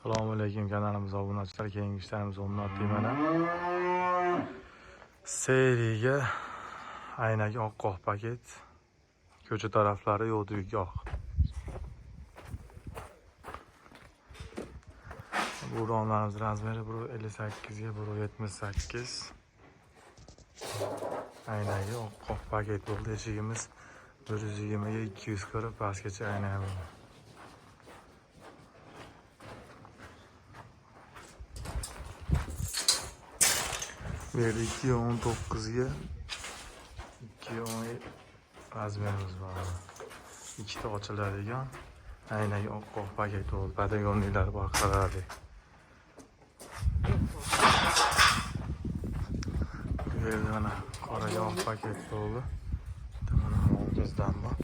Assalomu alaykum kanalimiz obunachilar, keyingi ishlarimiz o'rnatdik mana. Seriyaga aynaga oq paket, ko'cha taraflari yo'q oq. Bu romlarimiz razmeri 1.58 ga 1.78. Aynaga oq paket bo'ldi. Eshigimiz 120 ga 240 pastgacha ayna bo'ldi. Bir 2.19 ga 2.10 razmerimiz var. İkita ochiladigan aynaga oq paket bo'ldi. Patagoniylar bor, qaraylik. Bu yerda mana qora oq paket bo'ldi. Mana bizdan bor.